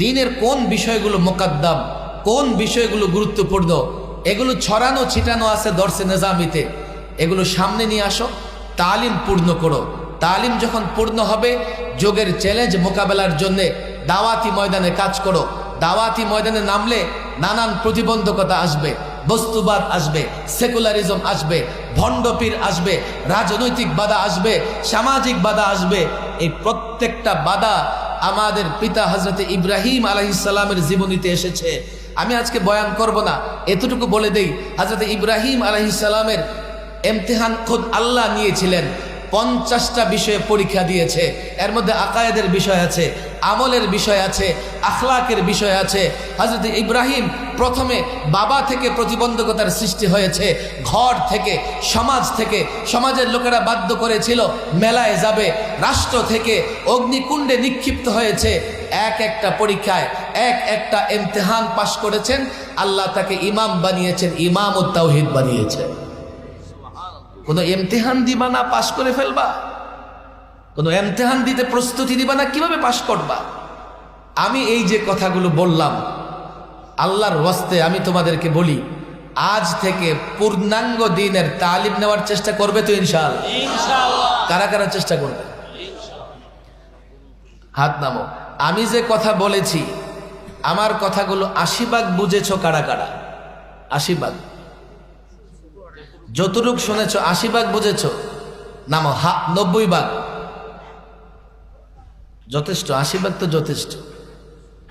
দিনের কোন বিষয়গুলো মোকাদ্দাম, কোন বিষয়গুলো গুরুত্বপূর্ণ, এগুলো ছড়ানো ছিটানো আছে দর্সে নিজামিতে। এগুলো সামনে নিয়ে আসো, তালিম পূর্ণ করো। তালিম যখন পূর্ণ হবে, যোগের চ্যালেঞ্জ মোকাবেলার জন্যে দাওয়াতি ময়দানে কাজ করো। দাওয়াতি ময়দানে নামলে নানান প্রতিবন্ধকতা আসবে, বস্তুবাদ আসবে, সেকুলারিজম আসবে, ভণ্ডপীর আসবে, রাজনৈতিক বাধা আসবে, সামাজিক বাধা আসবে। এই প্রত্যেকটা বাধা আমাদের পিতা হযরত ইব্রাহিম আলাইহিস সালামের জীবনীতে এসেছে। আমি আজকে বয়ান করব না, এতটুকু বলে দেই, হযরত ইব্রাহিম আলাইহিস সালামের ইমতিহান খোদ আল্লাহ নিয়েছিলেন। 50টা বিষয়ে পরীক্ষা দিয়েছে। এর মধ্যে আকায়েদের বিষয় আছে, আমলের বিষয় আছে, আখলাকের বিষয় আছে। হযরত ইব্রাহিম প্রথমে বাবা থেকে প্রতিবন্ধকতার সৃষ্টি হয়েছে, ঘর থেকে, সমাজ থেকে। সমাজের লোকেরা বাধ্য করেছিল মেলায় যাবে, রাষ্ট্র থেকে অগ্নিকুণ্ডে নিক্ষিপ্ত হয়েছে। এক একটা পরীক্ষায় এক একটা ইমতিহান পাশ করেছেন। আল্লাহ তাকে ইমাম বানিয়েছেন, ইমাম ও তাওহীদ বানিয়েছেন। কোনো ইমতিহান দিবা না পাশ করে ফেলবা? কোনো ইমতিহান দিতে প্রস্তুতি দিবা না, কিভাবে পাশ করবা? আমি এই যে কথাগুলো বললাম, আল্লাহর ওয়াস্তে আমি তোমাদেরকে বলি, আজ থেকে পূর্ণাঙ্গ দিনের তালিম নেওয়ার চেষ্টা করবে তো ইনশাআল্লাহ? ইনশাআল্লাহ। কারা কারা চেষ্টা করবে? হাত নামো। আমি যে কথা বলেছি, আমার কথাগুলো 80 ভাগ বুঝেছো কারা কারা? 80 ভাগ যতটুক শুনেছ 80 ভাগ বুঝেছ? নামো। 90 ভাগ যথেষ্ট, 80 ভাগ তো যথেষ্ট।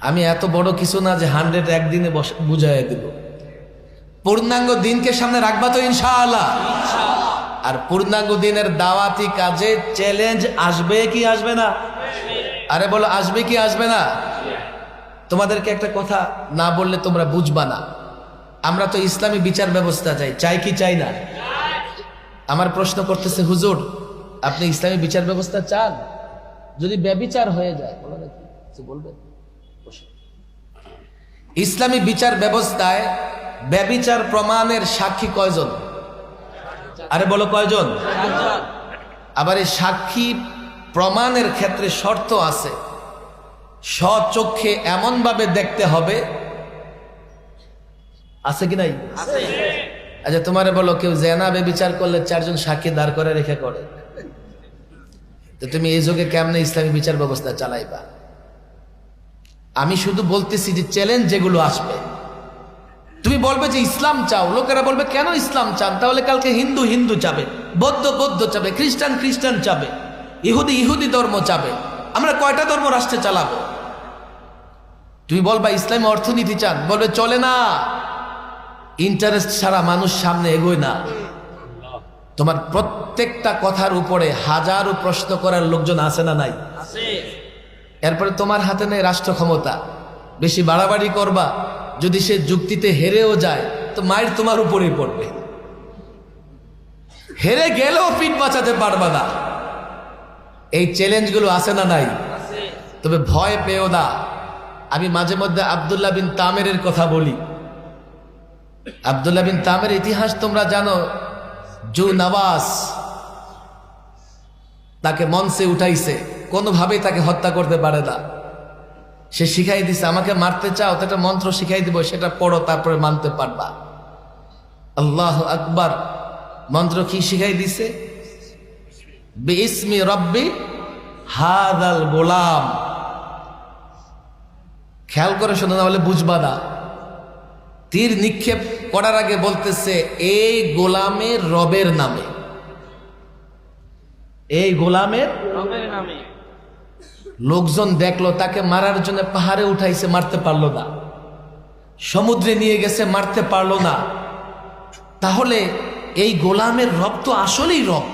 আমি এত বড় কিছু না যে 100 একদিনে বুঝাইয়া দেব। পূর্ণাঙ্গ দিনকে সামনে রাখবা তো ইনশাআল্লাহ? আর পূর্ণাঙ্গ দিনের দাওয়াতি কাজে চ্যালেঞ্জ আসবে কি আসবে না? আরে বলো, আসবে কি আসবে না? তোমাদেরকে একটা কথা না বললে তোমরা বুঝবা না। আমরা তো ইসলামী বিচার ব্যবস্থা চাই কি চাই না? আমার প্রশ্ন করতেছে, হুজুর আপনি ইসলামী বিচার ব্যবস্থা চান? যদি ব্যভিচার হয়ে যায় বলবেন? ইসলামী বিচার ব্যবস্থায় ব্যভিচার প্রমাণের সাক্ষী কয়জন? আরে বলো কয়জন? আবার এই সাক্ষী প্রমাণের ক্ষেত্রে শর্ত আছে। স্বচক্ষে এমন ভাবে দেখতে হবে, আছে কি নাই? আচ্ছা তোমারে বলো, কেউ জেনা ব্যভিচার করলে 4 জন সাক্ষী দাঁড় করে রেখে করে, তো তুমি এই যুগে কেমনে ইসলামী বিচার ব্যবস্থা চালাইবা? আমি শুধু বলতেছি যে চ্যালেঞ্জ যেগুলো আসবে, তুমি বলবে যে ইসলাম চাও, লোকেরা বলবে কেন ইসলাম চান? তাহলে কালকে হিন্দু হিন্দু চাবে, বৌদ্ধ বৌদ্ধ চাবে, খ্রিস্টান খ্রিস্টান চাবে, ইহুদি ইহুদি ধর্ম চাবে। আমরা কয়টা ধর্ম রাষ্ট্রে চালাবো? তুমি বলবা ইসলামী অর্থনীতি চান, বলবে চলে না, ইন্টারেস্ট ছাড়া মানুষ সামনে এগোয় না। তোমার প্রত্যেকটা কথার উপরে হাজারো প্রশ্ন করার লোকজন আছে না নাই? এরপরে তোমার হাতে নেই রাষ্ট্র ক্ষমতা, বেশি বাড়াবাড়ি করবা, যদি সে যুক্তিতে হেরেও যায় তো মায়ের তোমার উপরেই পড়বে। হেরে গেলেও পিঠ বাঁচাতে পারবা না। এই চ্যালেঞ্জগুলো আছে না নাই? তবে ভয় পেও না। আমি মাঝে মধ্যে আব্দুল্লাহ বিন তামেরের কথা বলি। আব্দুল্লাহ বিন তামের ইতিহাস তোমরা জানো। জু নওয়াজ তাকে মঞ্চে উঠাইছে, কোনোভাবেই তাকে হত্যা করতে পারে না। সে শিখাই দিছে, আমাকে মারতে চাও তো একটা মন্ত্র শিখাই দিব, সেটা পড়ো, তারপরে মানতে পারবা। আল্লাহু আকবার। মন্ত্র কি শিখাই দিছে? বিইসমি রব্বি হাদাল গোলাম। খেয়াল করে শোনো, না হলে বুঝবা না। তীর নিক্ষেপ করার আগে বলতেছে এই গোলামের রবের নামে, এই গোলামের রবের নামে। লোকজন দেখলো, তাকে মারার জন্য পাহাড়ে উঠাইছে, মারতে পারলো না। সমুদ্রে নিয়ে গেছে, মারতে পারলো না। তাহলে এই গোলামের রব তো আসলেই রব।